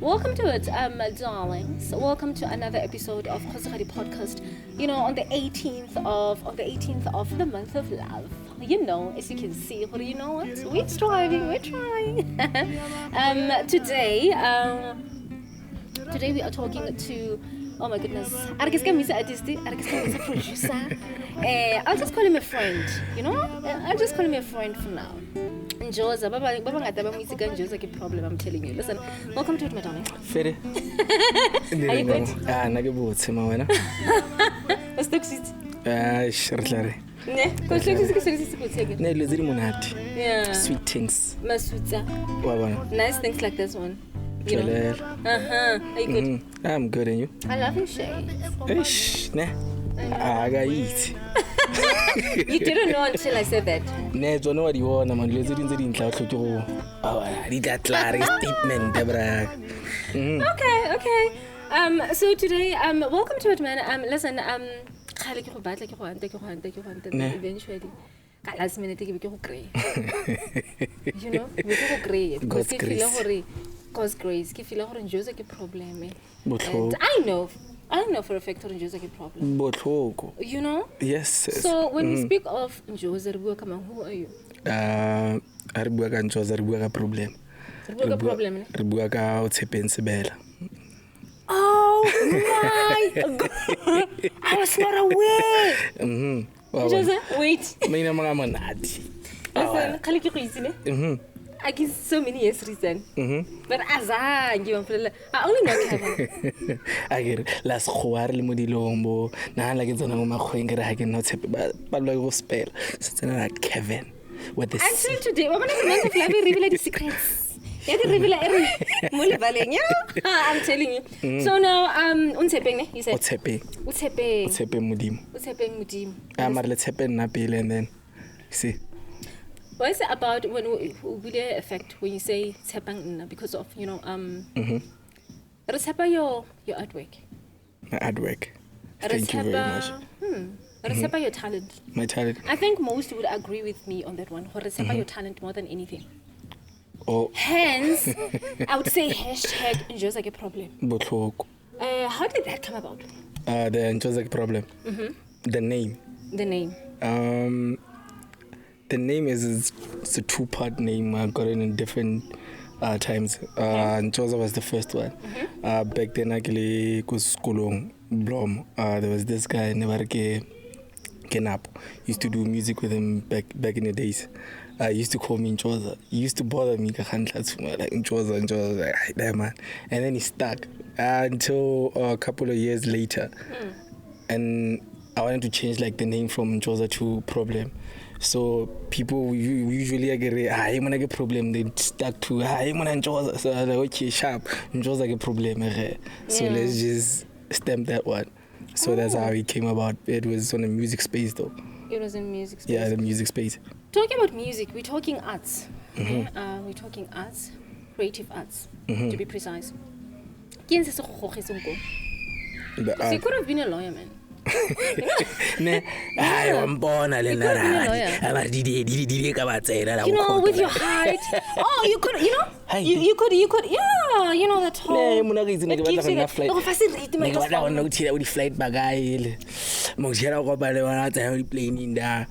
Welcome to it, darlings. Welcome to another episode of Kgosigadi Podcast. You know, on the 18th of the month of love. You know, as you can see, what do you know what? We're trying. Today we are talking to, oh my goodness, I'll just call him a friend, you know? I'll just call him a friend for now. Njoza, Baba Njoza Ke Problem, I'm telling you. Listen, welcome to it, my darling. Fede. Are you good? Nagibutse mawena. What's the shit? Shirtlare. Ne, because look, it's Ne leziri monate. Yeah. Sweet things. Masuta. Wabona. Nice things like this one. You know? Are you good? I'm good, and you? I love your shades. Ish, ne. I got eat. You didn't know until I said that. Ne, don't know what you want. I'm leziri nziri ntla tlhoke I got clear statement, Debra. Okay. So today, welcome to it, man. Listen, eventually, last minute, we go gray. You know, we go gray. God's grace. God's grace. Njoza Ke Problem. Botlhoko. And I know for a fact Njoza Ke Problem. Botlhoko. You know? Yes. So when we speak of Njoza, who are you? Re bua ka Njoza, re bua ka problem. Re bua ka problem, ne? Re bua ka o tshepeng sebela. Oh my God! I was not aware. Njoza, wait. Mina mga monate. Listen, khale ke go itse ne? I give so many yes reason. But azange I only know Kevin. I get last khoar le modilong bo na la ke tsena mo makgweng ke re ha ke no tshepe ba lo go spell. Se tsena la Kevin with this. Until today, what the month of love reveal the secrets. Yeah, the reveal I'm telling you. So now untshepeng ne you said. Utshepeng modimo. Mara le tshepeng nna pele and then see. What is it about when will it affect when you say tshepang because of your artwork? My artwork. Thank you very much. Your talent. My talent. I think most would agree with me on that one. Your talent more than anything. Oh. Hence, I would say hashtag Njoza Ke Problem. Botlhoko. How did that come about? The Njoza Ke Problem. The name. The name is it's a two-part name. I got it in different times. Njoza was the first one. Back then, actually, Kuskulong Blom. There was this guy, Nevarke Kenap. Used to do music with him back in the days. He used to call me Njoza. He used to bother me, like Njoza, like that man. And then he stuck until a couple of years later. And I wanted to change like the name from Njoza to Problem. So people usually get Njoza Ke Problem. They stuck to Njoza. So I was like, okay, sharp, Njoza Ke Problem. So let's just stamp that one. So that's how it came about. It was on a music space though. It was in music space. Yeah, the music space. Talking about music, we're talking arts. We're talking arts, creative arts, to be precise. So you could have been a lawyer, man. Ne, I am born a You know, with your height. Oh, you could, you know? You could, yeah, you know that whole... Ne, It gives you flight. oh, facility. Ne ba tla go tshela di flight bagay. Mo tshela go ba le wana tsa di plane in da.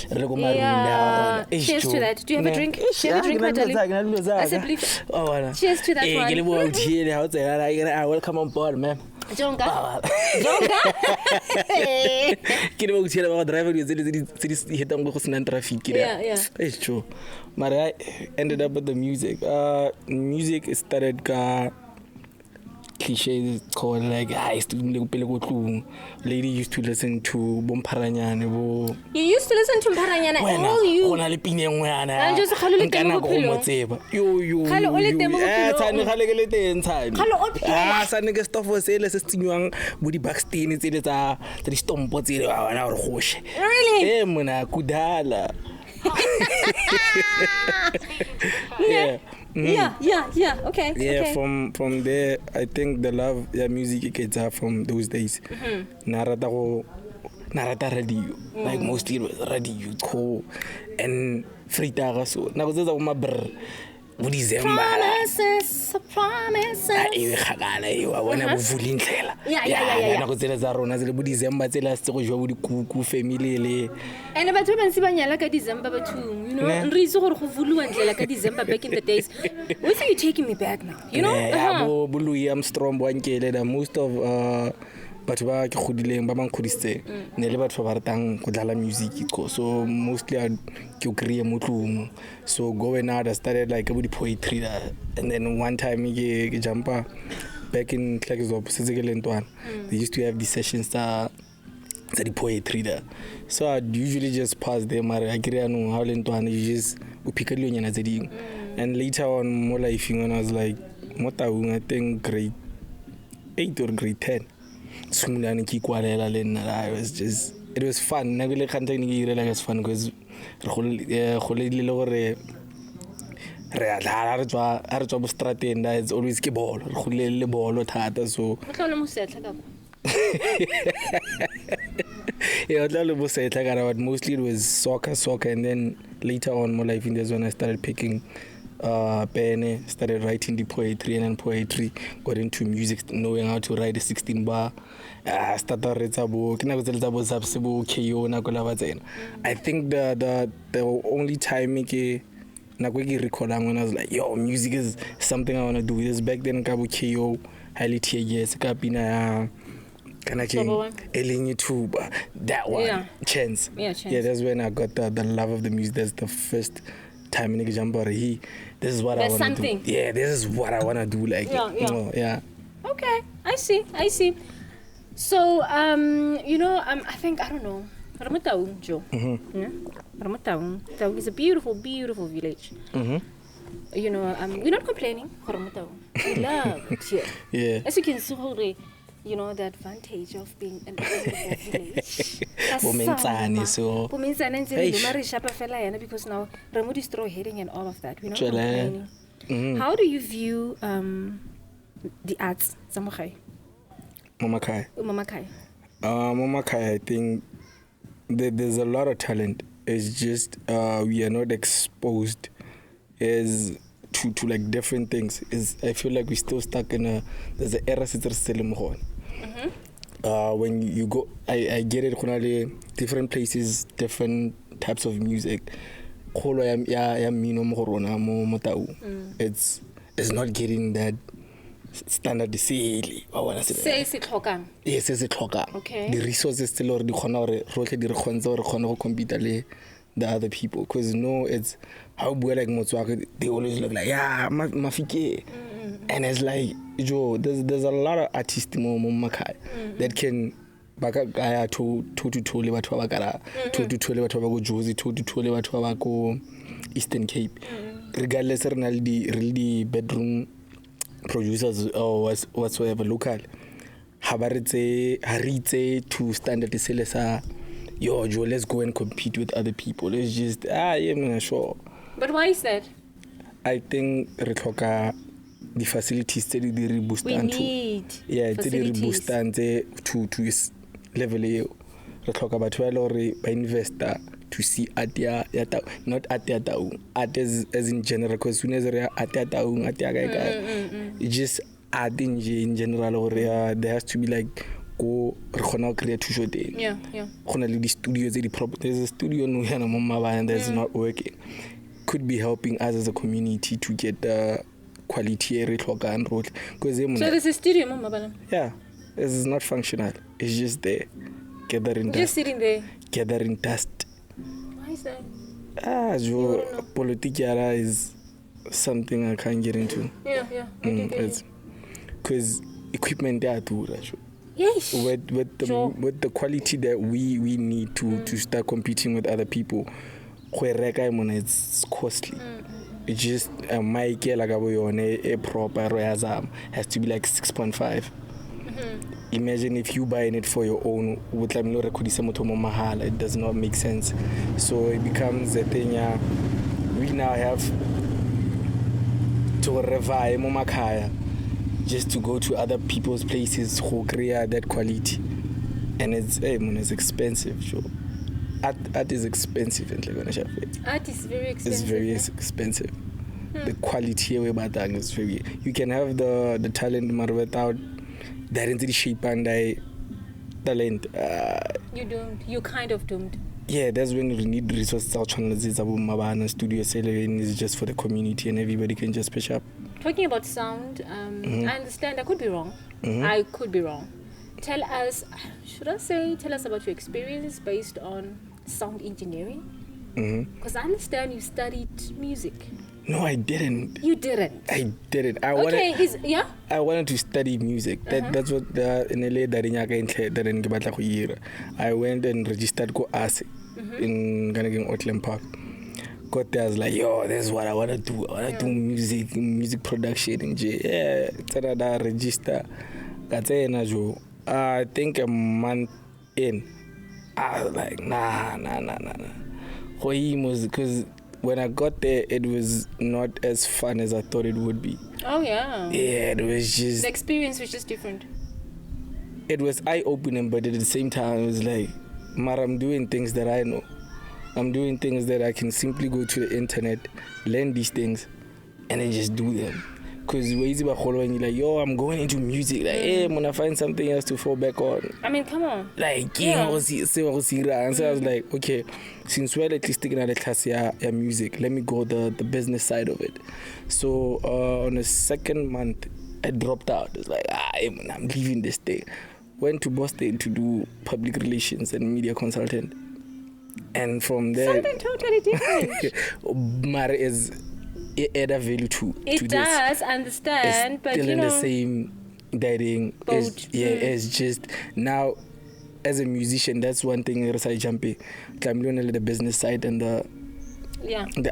Re go Yeah. Cheers to that. Do you have a drink? Do you have a drink, my darling? I said, please. Oh, wala. Cheers to that one. Ke le mo tshela ha o tsela welcome on board, man. Jonga. Ke le mo tshela ba driver di hitang go sena traffic. Yeah. It's true. But I ended up with the music. Music started cliches called like lady used to listen to Bomparanyane. You used to listen to Mparanyana, all you. Just khalo le mo bophelo. Yo. Khalo o le teng mo bophelong. Tsane khale ke le teng tsane. Khalo o phela. Tsane ke stuff se le se tsinywang bo di backstage tse tsa di stompo tse le wa bona gore goshe. Really? Mona kudala. Yeah. Okay. From there, I think the love, music gets up from those days. Narata radio, like mostly it was radio, cool, and free so. Now there's a December. Promises. E khagala e wa bona bo vulindlela. Yeah. Go tsela za rona tsele bo December tsela se go jwa bo dikuku family le. And batho ba ntse ba nyala ka December bathong, you know. Re itse gore go vulwa ndlela ka December back in the days. Why are you taking me back now? You know? Bo Louis Armstrong bo ankele da most of batho ba ke godileng ba mang khodisitse ne le batho ba ratang go dlala music so mostly ke create mo tlong so going out I started like about the poetry and then one time ke jumpa back in Kgosigadi se ke lentwana they used to have these sessions that the poetry there so I'd usually just pass them I get no how lentwana you just pick a nyana tse ding and later on more life when I was like mo Taung I think grade 8 or grade 10 Sumulani ki kwalela le nna it was fun na le khanteng ke irela ke fun because re go le gore re a dlala re tswa bo strateng da it's always ke bolo re go le bolo thata so Motlolo mo setla ka yeah motlolo mo setla ka but mostly it was soccer and then later on more life in this when I started picking pen, started writing the poetry and then poetry got into music, knowing how to write a 16 bar. Started reading book. I think the only time I recall when I was like, yo, music is something I want to do. This back then KO highly TAS kapina YouTube that one chance. Yeah, that's when I got the love of the music. That's the first time in Jamboree. This is what I want to do. Yeah, this is what I want to do. Like, yeah. Okay, I see. So, you know, I think, I don't know. Taung, Joe. Taung is a beautiful, beautiful village. You know, we're not complaining. We love it here. Yeah. As you can see, you know, the advantage of being an beautiful village. Because now remove straw heading and all of that. We're not complaining. How do you view the arts, Samokai? Mama Kai, I think there's a lot of talent. It's just we are not exposed as to like different things. I feel like we're still stuck in there's an era still when you go, I get it. Different places, different types of music. It's not getting that standard silly. Yes, okay. The resources still already compete with the other people because it's how like they always look like mafike. And it's like Joe, there's a lot of artists that can bakagaya to batho ba bakara to batho ba go Jozi to batho ba go Eastern Cape regardless really bedroom producers or whatsoever local haritse to standard selesa yo Joe, let's go and compete with other people. It's just sure. But why is that? I think re tlhoka the facilities tse di re boostang to tse di re boostang to level eo re tlhoka batho ba le ba investor to see art ya not art ya Taung, art as in general because soon as re art ya Taung art ya it's just art in general or there has to be like go re khona create to show day khona le di studios tse di there's a studio no yana mo mabana that's not working could be helping us as a community to get the quality re tlhoka and road because so there's a studio mo mabana this is not functional. It's just there gathering dust. Just sitting there gathering dust. Why is that? Politics is something I can't get into. It's because equipment are too yes. With the quality that we need to start competing with other people, it's costly. It's just a mic like a proper has to be like 6.5. Imagine if you buying it for your own, it does not make sense. So it becomes a thing. We now have to revive Momakaya just to go to other people's places who create that quality, and it's expensive. So art is expensive. Art is very expensive. It's very expensive. The quality we batang is very. You can have the talent, but without that into the shape and talent. You're doomed. You're kind of doomed. Yeah, that's when you need resources out on studio selling is just for the community and everybody can just pitch up. Talking about sound, I understand I could be wrong. I could be wrong. Tell us about your experience based on sound engineering? Because I understand you studied music. No, I didn't. You didn't? I didn't. I wanted to study music. That's what in LA I went and registered go ASE in Outland Park. Got there, I was like, yo, this is what I want to do. I want to do music production in J. Yeah, I register. I think a month in, I was like, nah. Because when I got there, it was not as fun as I thought it would be. Oh, yeah. Yeah, it was just... The experience was just different. It was eye-opening, but at the same time, it was like, I'm doing things that I know. I'm doing things that I can simply go to the internet, learn these things, and then just do them. Because you're easy about when you're like, yo, I'm going into music. Like, hey, I'm going to find something else to fall back on. I mean, come on. Like, and so I was like, okay, since we're at least taking out the class music, let me go the business side of it. So on the second month, I dropped out. It's like, I'm leaving this thing. Went to Boston to do public relations and media consultant. And from there... Something totally different. Mara is... It add a value to it does, understand, it's but still you in know, the same dating. It's just now as a musician, that's one thing that I jump in. I'm doing the business side and the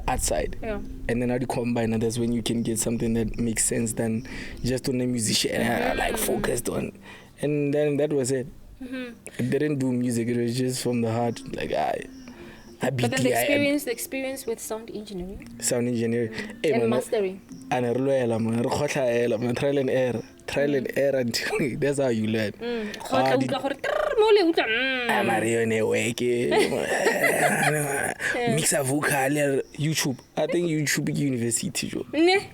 art side. Yeah. And then how you combine, and that's when you can get something that makes sense than just on a musician like focused on. And then that was it. I didn't do music, it was just from the heart, like but then the experience with sound engineering. And mastering. And trial and error until that's how you learn. Mix a vocal, YouTube. I think YouTube University.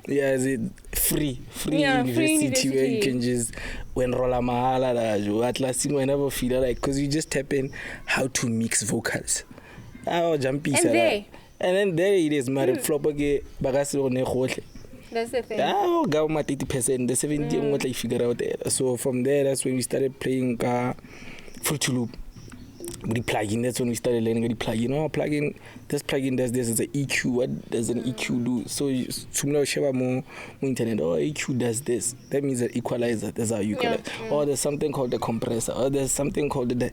Yeah, is it free university where you can just roll a mahala at last whenever feel like, because you just tap in how to mix vocals. Jumpy. And then there it is, flop again, that's the thing. Go 30%, the 70 what I figure out there. So from there, that's when we started playing Fruity Loop. With the plugin, that's when we started learning the plugin. This plugin does this as an EQ. What does an EQ do? So you share more internet. EQ does this. That means an equalizer. That's how you call it. Or there's something called the compressor. Or there's something called the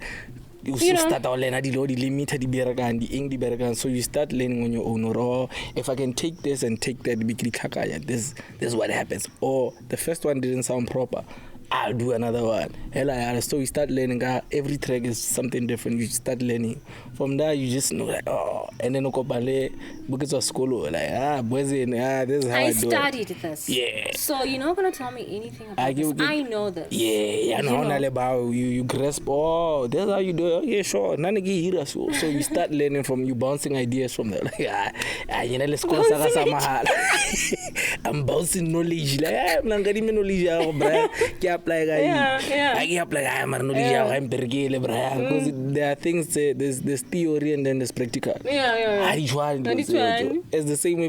you start learning the limit the beragan, the ing the beragan. So you start learning on your own. Or if I can take this and take that, this is what happens. Or the first one didn't sound proper, I'll do another one. So you start learning. Every track is something different. You start learning. From there, you just know like, and then because of school, like this is how I do it. I studied this. Yeah. So you're not gonna tell me anything about this. I know this. Yeah, I know about you grasp. That's how you do it. Yeah, sure. So you start learning from you, bouncing ideas from there. Like let's go. I'm bouncing knowledge. Like I'm not getting knowledge. Because there are things, there's theory and then there's practical. It's the same way.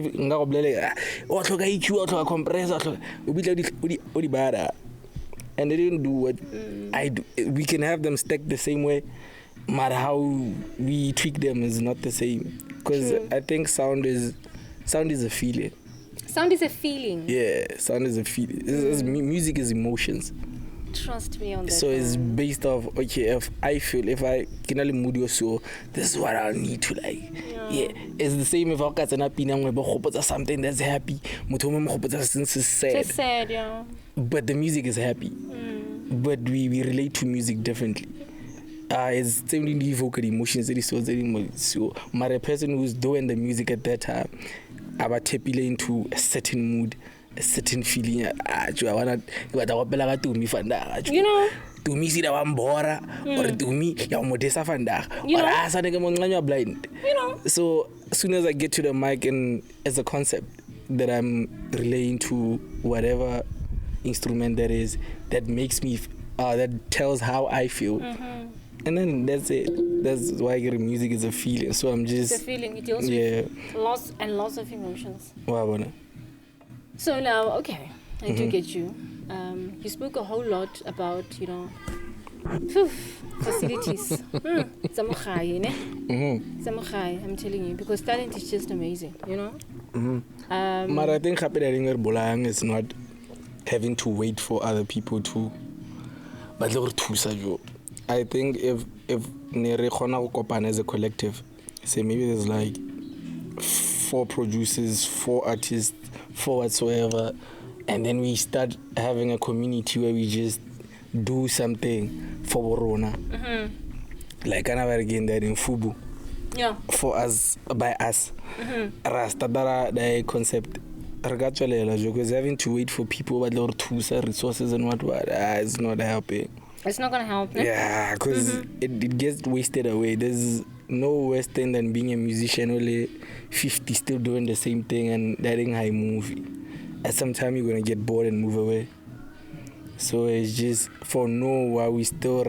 And they didn't do what I do. We can have them stacked the same way, but how we tweak them is not the same. Because I think sound is a feeling. Sound is a feeling. Yeah, sound is a feeling. Music is emotions. Trust me on that. So it's based off, okay, if I can only mood your soul, this is what I need to like. Yeah. It's the same if I got an opinion something that's happy. It's sad, yeah. But the music is happy. But we relate to music differently. It's same vocal emotions. So my person who's doing the music at that time, I was tapping into a certain mood, a certain feeling. You know, to me see that one bora or to me modesa fanda or blind. You know. So as soon as I get to the mic and as a concept, that I'm relaying to whatever instrument that is, that makes me, that tells how I feel. And then that's it. That's why music is a feeling. So I'm just... It's a feeling. It deals with lots and lots of emotions. Wow. So now, okay, I do get you. You spoke a whole lot about, facilities. Zamukhaya, ne? Zamukhaya, I'm telling you, because talent is just amazing, But I think happy that is not having to wait for other people to. But I think if Nere Khona Kopan as a collective, say maybe there's like 4 producers, 4 artists, 4 whatsoever, and then we start having a community where we just do something for Borona. Like another again that in Fubu. Yeah. For us, by us. Rasta the concept. Because having to wait for people with their resources and what it's not helping. It's not gonna help. Eh? Yeah, because it gets wasted away. There's no worse thing than being a musician only 50 still doing the same thing and letting high movie. At some time you're gonna get bored and move away. So it's just for why we still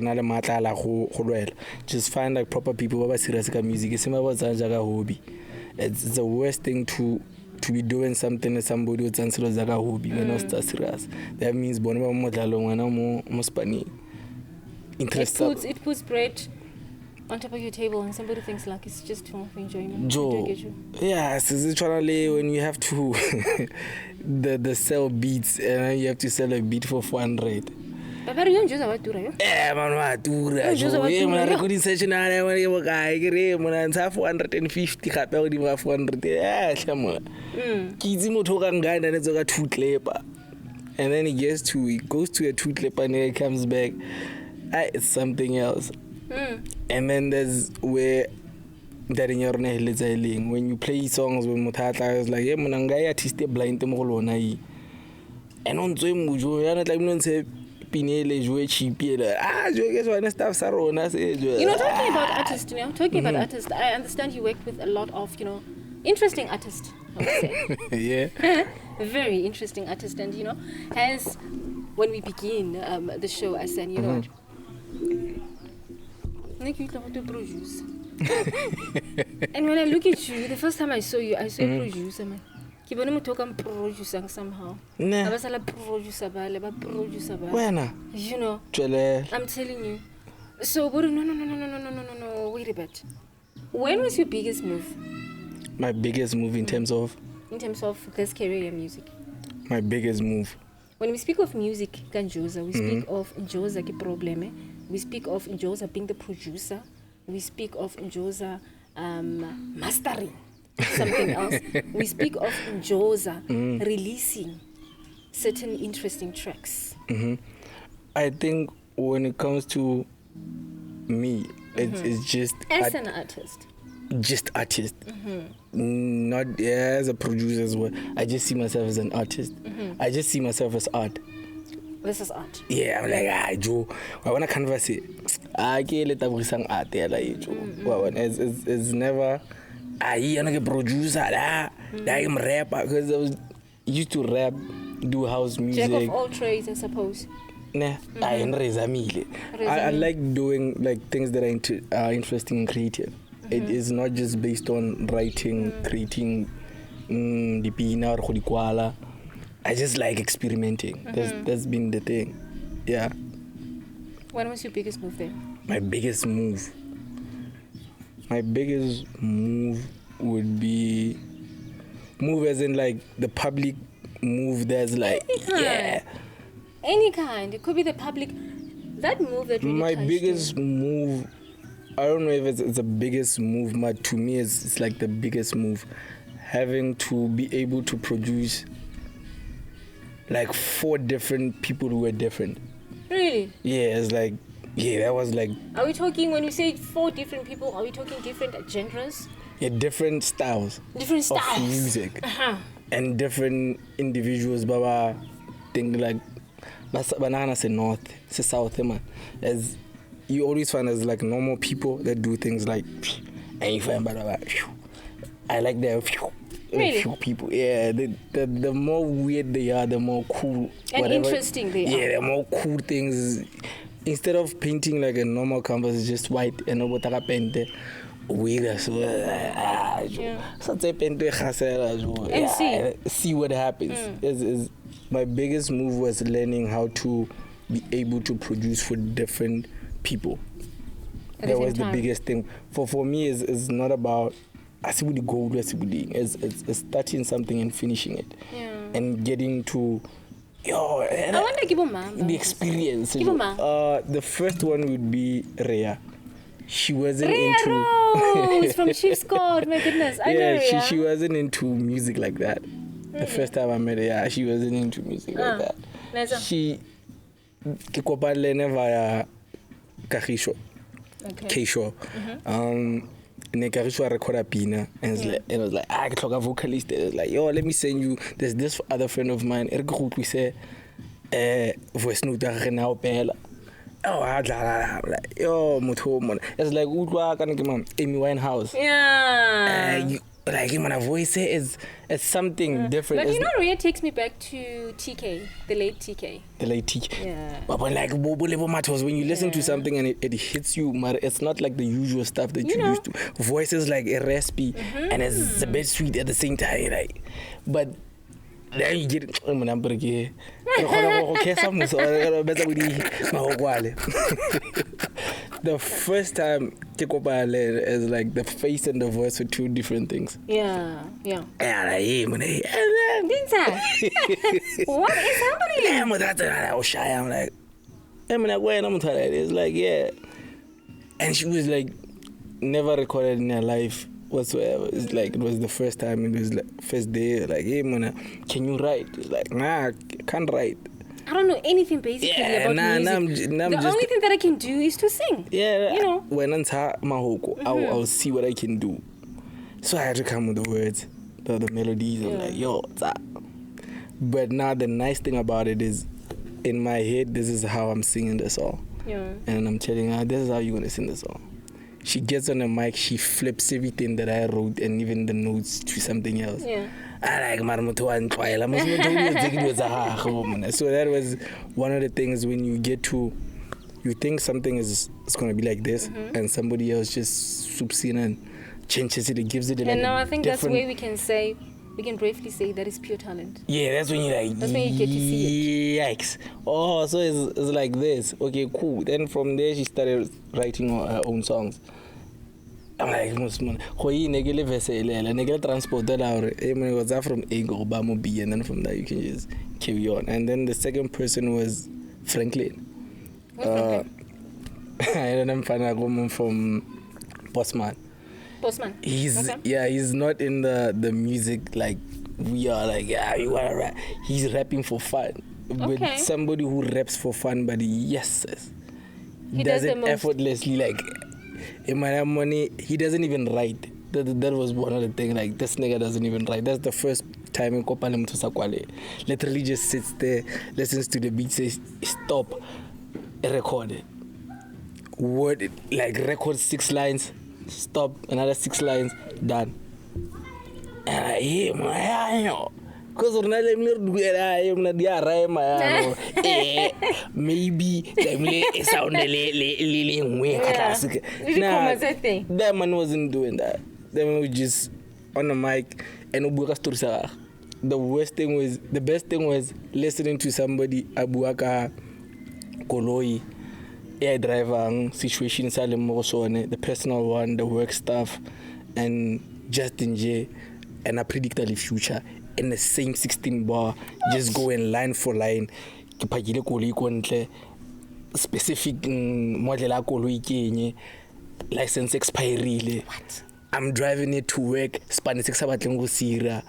just find like proper people who are serious about music. It's a hobby. It's the worst thing to be doing something that somebody who's serious like a hobby when not serious. That means it puts bread on top of your table and somebody thinks like it's just for enjoyment. Joe, yes, it's literally when you have to the sell beats and you have to sell a beat for 400. But you Njoza what do you? Man, recording session I guy 450 ka 400. Yeah, kids mo thoka ngana ne tsoka 2 clipper. And then it goes to a 2 clipper and then it comes back. It's something else. And then there's where that in your when you play songs with Mutata, it's like, yeah, Munanga artist blind temolona. And on Zoom, you like say Pinele, Joe cheap, stuff Sarona. Talking about artists, I understand you work with a lot of, interesting artists, I would say. Yeah. Very interesting artist, and as when we begin the show, I said, what? To produce. And when I look at you, the first time I saw you, I saw a producer, man. Keep on talking producer somehow. I was a producer, When? I'm telling you. So, no. Wait a bit. When was your biggest move? My biggest move in terms of? In terms of this career in music. My biggest move. When we speak of music, Njoza, we speak of Njoza Ke Problem. We speak of Njoza being the producer. We speak of Njoza mastering something else. We speak of Njoza releasing certain interesting tracks. I think when it comes to me, it's just... As an artist. Just artist. Not as a producer as well. I just see myself as an artist. I just see myself as art. This is art. Yeah, I'm like, Joe, I want to converse it. I can't let everything art there, like, Joe. It's never, I'm a producer, I'm a rapper, because I was used to rap, do house music. Jack of all trades, I suppose. Nah, I like doing like things that are interesting and creative. It is not just based on writing, creating, the pina or khodikwala. I just like experimenting. That's been the thing. Yeah. What was your biggest move then? My biggest move would be move as in like the public move. There's like any kind. It could be the public. That move that really my touched biggest you. move. I don't know if it's the biggest move, but to me it's like the biggest move. Having to be able to produce like 4 different people who were different. Really? Yeah, it's like, that was like... Are we talking, when we say 4 different people, are we talking different genres? Yeah, different styles. Different styles. Of music. And different individuals, baba, think like, banana say north, say south, man. As you always find as like normal people that do things like, and you find, I like that, Really? a few people. Yeah, the more weird they are, the more cool. And interesting they are. Yeah, the more cool things. Instead of painting like a normal canvas, it's just white and over paint weird. So see what happens. Is my biggest move was learning how to be able to produce for different people. That was the biggest thing. For me, is not about it's starting something and finishing it. And getting to I want to give the experience. The first one would be Rhea. She wasn't into Rose from Chiefs God, my goodness. I know Rhea. She wasn't into music like that. The first time I met her, she wasn't into music like that. She Kgosigadi via Kagiso. K-Show. And then Kagiso recorded Pina and it was like, I talk a vocalist. It was like, yo, let me send you. There's this other friend of mine. We say, voice note now, Bella. Oh, like, yo, it's like Amy Winehouse. Yeah. Like my voice is something different. But you know, Rhea takes me back to TK, the late TK. The late TK. Yeah. But like Bobo level matters when you listen to something and it hits you, it's not like the usual stuff that you used to. Voice is like a recipe and it's a bit sweet at the same time, right? But then you get the first time Kgosigadi is like the face and the voice are two different things. Yeah. And What is happening? I'm like, it's like, yeah. And she was like, never recorded in her life whatsoever. It's like, it was the first time, it was like, first day, like, hey, man, can you write? It's like, nah, I can't write. I don't know anything basically about music. The only thing that I can do is to sing. Yeah, you know. When I'm mahoko, I'll see what I can do. So I had to come with the words, the melodies. I'm like, yo, but now the nice thing about it is, in my head, this is how I'm singing the song. Yeah. And I'm telling her, this is how you're gonna sing the song. She gets on the mic, she flips everything that I wrote and even the notes to something else. Yeah. I like so that was one of the things when you get to, you think something is going to be like this, and somebody else just swoops in and changes it, gives it and now I think that's where we can briefly say that is pure talent. Yeah, that's when you're like, that's when you get to see it. Yikes. Oh, so it's like this. Okay, cool. Then from there she started writing her own songs. I'm like, transport that from A go B, and then from there you can just carry on. And then the second person was Franklin. I don't know from Postman. He's not in the music like we are, like, yeah, you wanna rap. He's rapping for fun. But somebody who raps for fun, but he does it effortlessly, like. In my money, he doesn't even write. That was one of the things. Like, this nigga doesn't even write. That's the first time in Kopalem to Sakwale. Literally just sits there, listens to the beat, says stop, record it. Word, like, record 6 lines, stop, another 6 lines, done. And I hear my because maybe it sounded that man wasn't doing that. That man was just on the mic and the best thing was listening to somebody abuaka koloi air driver situation the personal one, the work stuff, and just enjoy and I predict the future in the same 16 bar, just going line for line. Specific model license expiry. I'm driving it to work. Spanish sira.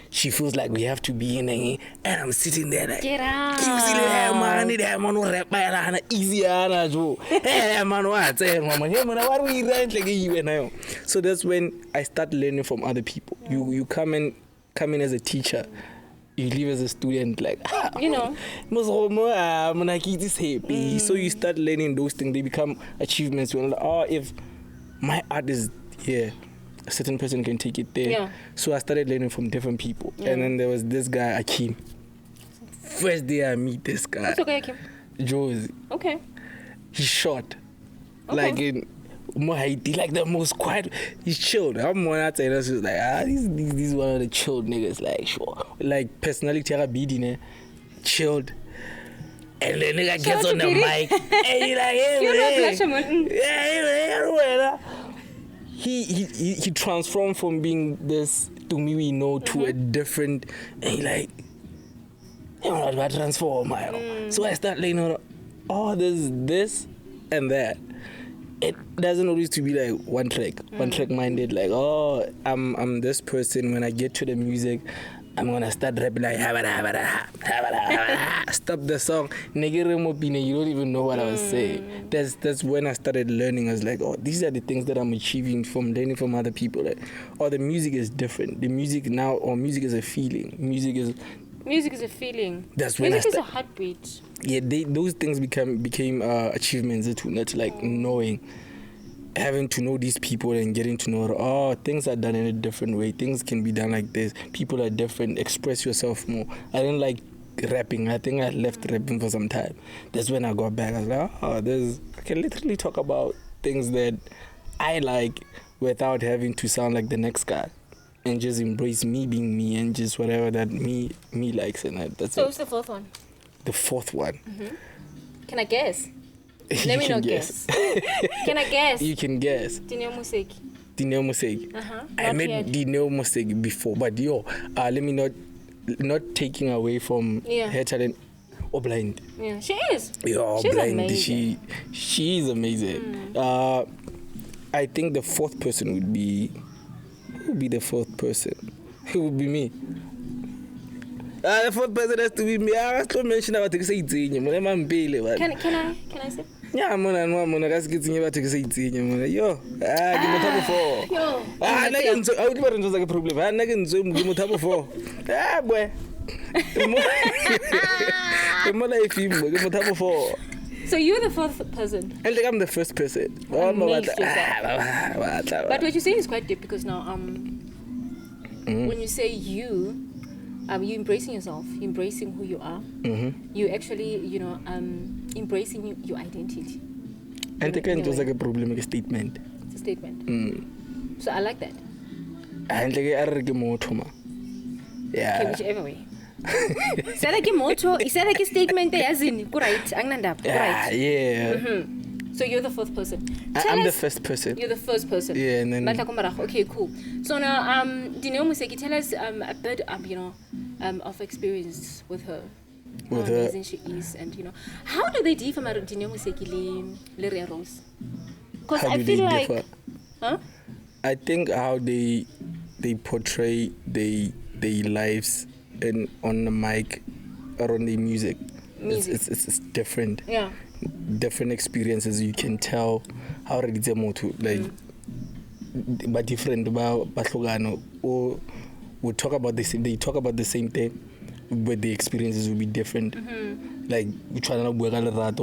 She feels like we have to be in and I'm sitting there like, get out. So that's when I start learning from other people. You come in as a teacher. You leave as a student, like, you know. So you start learning those things. They become achievements. You're like, oh, if my art is yeah, a certain person can take it there. Yeah. So I started learning from different people. And then there was this guy, Akeem. First day I meet this guy. What's okay, Kim? Josie. Okay. He's short. Okay. Like in Haiti, like the most quiet. He's chilled. I'm one outside. I was like, these one of the chilled niggas. Like, sure. Like, personality, chilled. And the nigga gets on the mic. And he like, hey, he transformed from being this to me we know to a different. And he like, I'm not transform. So I start laying on, oh, there's this and that. It doesn't always to be like one track minded. Like, oh, I'm this person. When I get to the music, I'm gonna start rapping like stop the song. You don't even know what I was saying. That's when I started learning. I was like, oh, these are the things that I'm achieving from learning from other people. Like, oh, the music is different. The music now, or music is a feeling. Music is a feeling. That's when music is a heartbeat. Yeah, those things became achievements too. Not like knowing. Having to know these people and getting to know, oh, things are done in a different way. Things can be done like this. People are different. Express yourself more. I didn't like rapping. I think I left rapping for some time. That's when I got back. I was like, oh, I can literally talk about things that I like without having to sound like the next guy. And just embrace me being me and just whatever that me likes. And that's so what's the fourth one? The fourth one. Mm-hmm. Can I guess? Let me not guess. Can I guess? You can guess. Dineo Museki. I met Dineo Museki before, but let me not taking away from her talent. Or blind. Yeah, she is. Yeah, she's blind. amazing. She is amazing. I think the fourth person would be. Who would be the fourth person? Who would be me? The fourth person has to be me. I was to mention about to say it. Can I say? Yeah, I'm guys getting about to say it. Yo, give me top four. Yo. I would never Njoza Ke Problem. I never give me top four. Boy. Give me top four. So you're the fourth person. I think I'm the first person. But what you say is quite deep because now when you say you embracing yourself, you embracing who you are, you actually, embracing your identity. I think Njoza Ke Problem is a statement. It's a statement. So I like that. I think I motto. Yeah. Okay, whichever way. Is that like a motto? Is that like a statement? As in, right? Yeah. So you're the fourth person. I'm the first person. You're the first person. Yeah, and then. Okay, cool. So now, Dineo Museki, tell us a bit, of experience with her. How amazing she is, and how do they differ, Dineo Museki le Ria Rose? Because I feel like, huh? I think how they portray their lives and on the mic or on the music. It's different. Yeah. Different experiences. You can tell how it's a moto like, but different about Batlogano or we talk about the same. They talk about the same thing, but the experiences will be different. Like we try to work a lot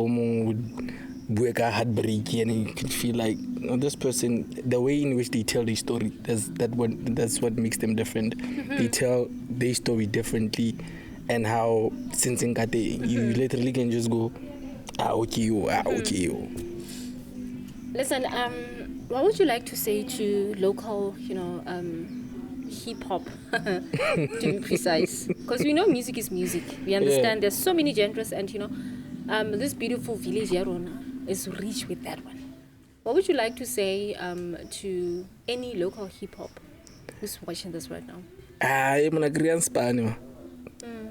would heartbreak, and you can feel like this person, the way in which they tell their story, that's what makes them different. They tell their story differently, and how since in Kate, you literally can just go, okay. Listen, what would you like to say to local, hip hop, to be precise? Because we know music is music. We understand there's so many genres, and this beautiful village Yarona is rich with that one. What would you like to say to any local hip hop who's watching this right now? I'm gonna Korean Spanish.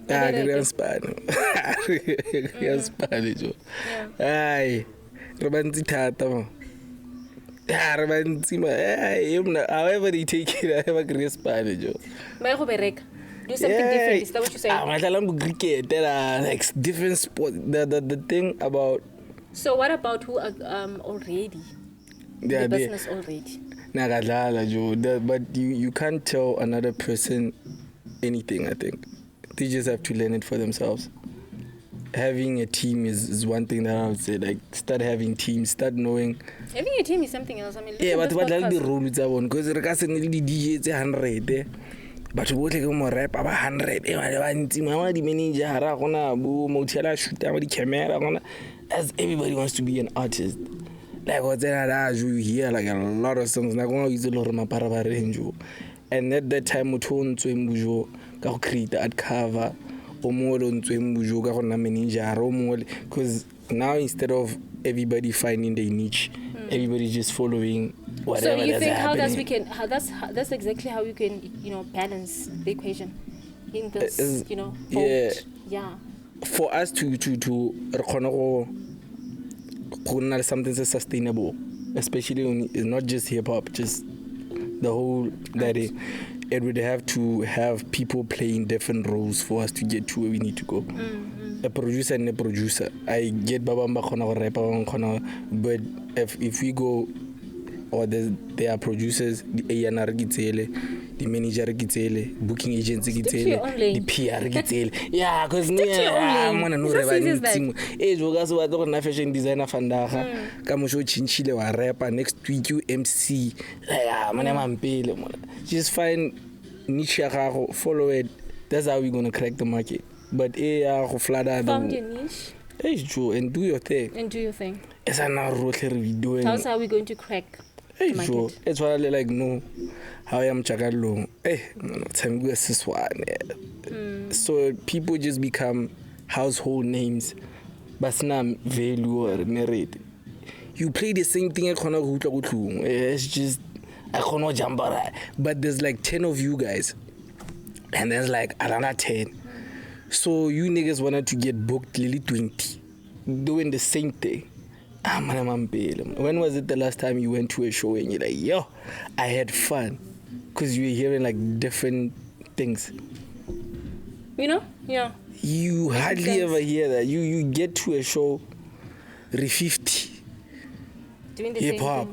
Korean Spanish. Korean Spanish. Ay, romantic tata. However they take it, I have a Korean Spanish. Do something different. Is that what you're saying? I'm cricket. There are like different sports. The thing about. So what about who are already the business already? But you can't tell another person anything. I think they just have to learn it for themselves. having a team is one thing that I would say. Like, start having teams, start knowing. Having a team is something else. I mean, Yeah, but what like the role with that one? Because the DJ is 100. But we like more rap about 100. The manager, shoot the camera. As everybody wants to be an artist. Like what's that you hear like a lot of songs. Like one use a lot of my parabarenjo. And at that time, we turn to Mbujo, go create that cover, or more on to Mbujo, go on a manager, or more. Because now instead of everybody finding their niche, everybody just following whatever. So you think happening. that's exactly how you can balance the equation in this yeah. For us to something that's sustainable, especially when it's not just hip hop, just the whole that it would have to have people playing different roles for us to get to where we need to go. A producer and a producer. I get Babamba Khona rapper, but if we go, or there are producers, the A&R gitele, the manager gitele, booking agents gitele, the PR gitele. Yeah, because I'm gonna know everything. Age was what the fashion designer fandaha. Kamusho chinchile wa rapper next week you MC. Yeah, man, just find niche, follow it. That's how we're gonna crack the market. But found your niche. Hey, Joe, and do your thing. It's an hour doing. How's how we going to crack? Hey, Joe, it's what I like. No, how I am Chagalo. Hey, time this one. So people just become household names, but now value or merit. You play the same thing. It's just I can't jump. But there's like 10 of you guys, and there's like another 10. So you niggas wanted to get booked lily 20, doing the same thing. When was it the last time you went to a show and you're like, yo, I had fun? Because you were hearing like different things. Yeah. You hardly ever hear that. You get to a show, 50, doing the hip hop,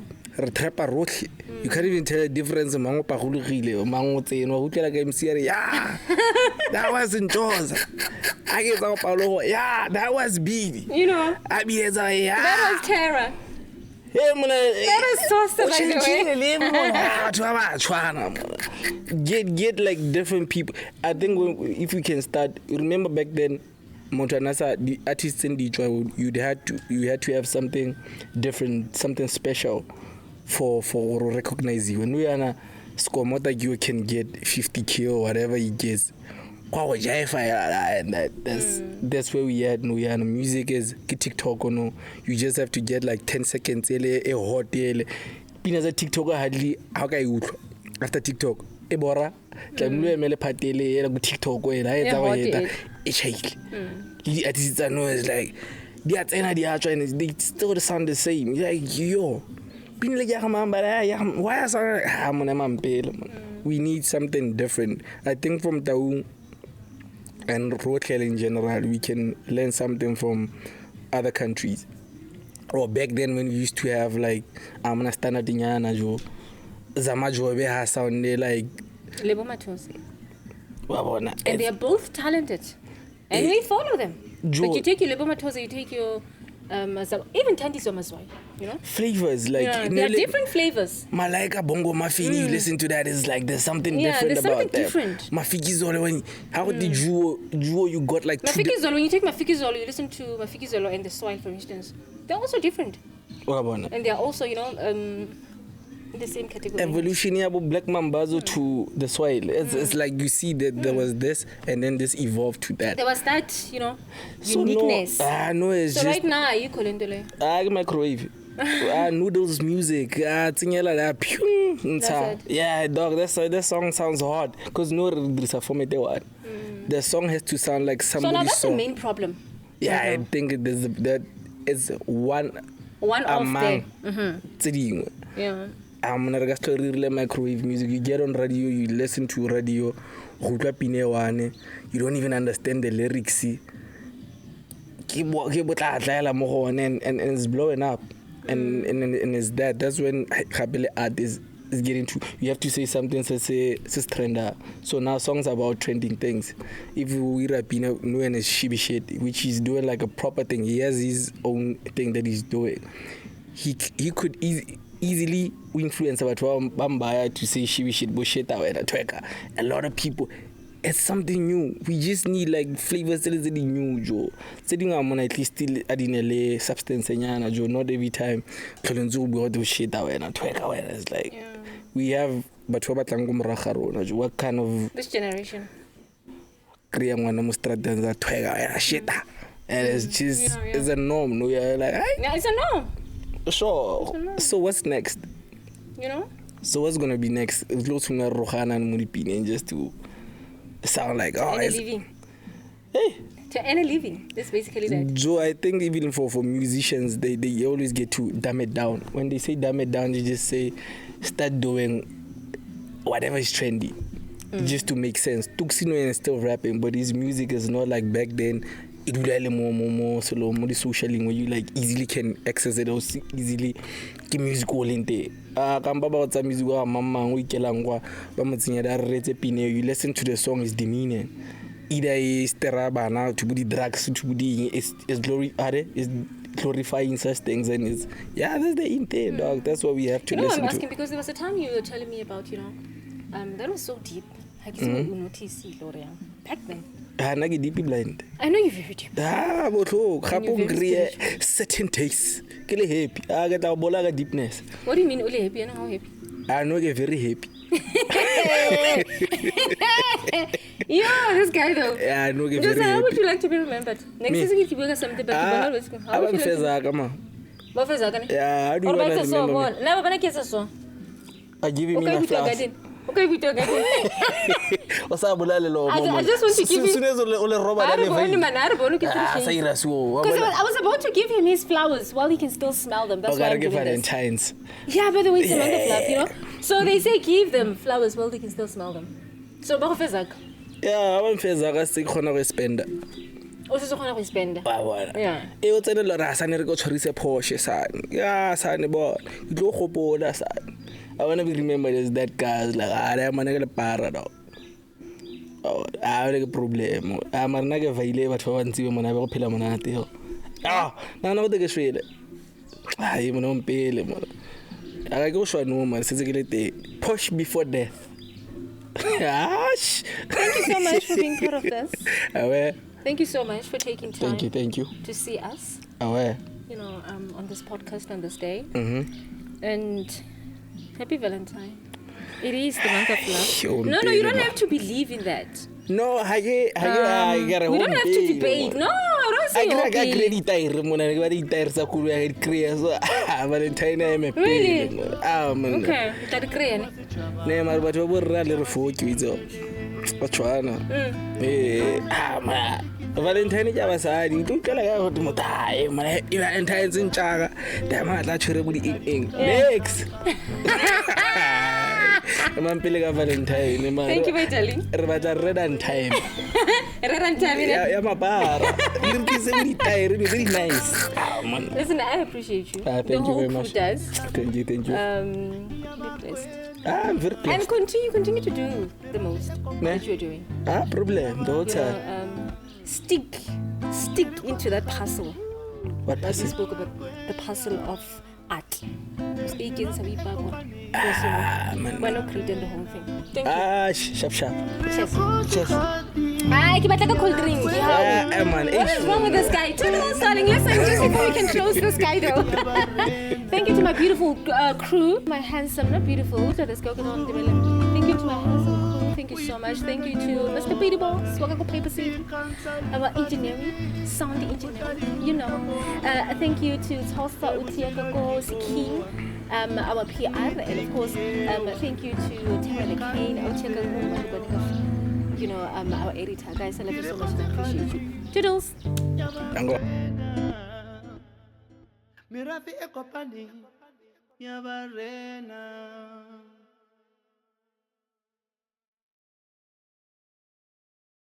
trapper rotle. You can't even tell the difference among Pahulile, among yeah, that was Njoza. I guess Paulo, yeah, that was big. I mean, yeah. That was Tara. That is so Get like different people. I think if we can start, remember back then, Montanasa, the artists in Detroit, you had to have something different, something special for recognize you. When we are in a score, more like you can get 50K or whatever he gets. And that's where we are. We are. Music is TikTok or no. You just have to get like 10 seconds. A hot. Being as a TikToker hardly how can you after TikTok? Ebora. TikTok it's like they still sound the same. Like yo. We need something different. I think from Taung and Rotel in general, we can learn something from other countries. Or back then when we used to have like Amana Standard Inyana Jo Zamajo Beha sound like Lebo Matosi. And they are both talented. And we follow them. But you take your Lebo Matosi, you take your even Tandi's Mazwai, flavors like there are different flavors. Malaika Bongo Mafini, you listen to that, it's like there's something different about them. Mafiki Zolo, how did Juo you got like Mafiki Zolo, when you take Mafiki Zolo, you listen to Mafiki Zolo and the Swai, for instance, they're also different. And they're also, in the same category. Evolution about Black Mambazo to the Swahili. It's like you see that there was this and then this evolved to that. There was that, uniqueness. No, it's so just... right now, you call it microwave. Noodles music. That's it. Yeah, dog, that song sounds hard. Because there's a format one. The song has to sound like somebody's song. So now that's song. the main problem. Yeah, I think that is one among yeah. I'm not going to read microwave music. You get on radio, you listen to radio, you don't even understand the lyrics. And it's blowing up. And it's that's when art is is getting to, you have to say something so say trender. So now songs about trending things. If we rap no one is shibby shit, which he's doing like a proper thing. He has his own thing that he's doing. He could easily influence about Bambaya to say shibby shit bullshit a lot of people. It's something new. We just need like flavors that is new, Joe. Setting our money at least still adding a substance nyana, Joe. Not every time. It's like we have what kind of this generation? And it's just it's a norm. No, you're like, Yeah, it's a norm. Sure. So what's next? You know? So what's gonna be next? It's lots of Rohana and Muripin just to sound like living. Hey. To earn a living. That's basically that. So I think even for musicians, they always get to dumb it down. When they say dumb it down, they just say start doing whatever is trendy. Just to make sense. Tuxino is still rapping, but his music is not like back then. It would really more solo, more socially where you like easily can access it or easily get music all in there. Kamba about some music mama we kelangwa bamutsinya da rete pine, you listen to the song is demeaning. Either is terabana to be drugs to be is glorifying such things, and it's that's the intent, dog. That's what we have to listen to. I'm asking because there was a time you were telling me about, that was so deep. Back then. I'm deeply blind. I know you're very deep. But certain tastes. Happy. I get our bolaga deepness. What do you mean only happy? I know how happy. I know you're very happy. This guy though. I know you're very happy. How would you like to be remembered? Next time you give something back. How would you like to be remembered? Yeah, how do you want to remember? I give you my flowers. Okay, we talk again. I just want to give him. Because I was about to give him his flowers while he can still smell them. That's why I'm doing Valentine's. This. Yeah, by the way, it's a month of love, So they say give them flowers while they can still smell them. So, what is that? Yeah, I'm going to spend. Also, so going to spend. Yeah. It's a lot of Porsche. Yeah, son, boy. You go home, son. I want to be remembered as that guy. Like, I'm not a parado. I have a problem. I'm not a valet, but for one thing, I'm not a pilamonati. Now the Australia. I even don't pay him. I go show a woman, physically push before death. Thank you so much for being part of this. Thank you so much for taking time. Thank you. To see us. On this podcast on this day. Mm-hmm. And happy Valentine. It is the month of love. No, you don't have to believe in that. No, we don't have to debate. No, I don't say really? Okay, Valentine ya basadi ntutlela ka go motae mara Valentine's in chaga da ma tla tshwere bodi eng next mampile ka Valentine ma thank you my darling re batla red and time ya mapara lirkise bodi tire very nice man. Listen, I appreciate you. Thank you very much. Does. Thank you. Be blessed. I'm very blessed. And continue to do the most that you're doing. Problem the whole time. Stick into that puzzle. What puzzle? You spoke about the puzzle of art. Speaking Sabi Bago. Man. We're not creating the whole thing. Thank you. Sharp. Cheers. I keep a cold drink. Man. What is wrong with this guy? Turn it on, darling. Listen, just before we can close this guy though. Thank you to my beautiful crew. My handsome, not beautiful. Thank you to my handsome crew. Thank you so much. Thank you to Mr. Pudimoe, Swagago Paper Seed, our engineering, sound engineering, thank you to Tulsa Utiaka Kgosigadi, our PR, and of course, thank you to Tara the Kane, our editor. Guys, I love you so much and I appreciate you. Toodles! Mirafi ekopani ya barena.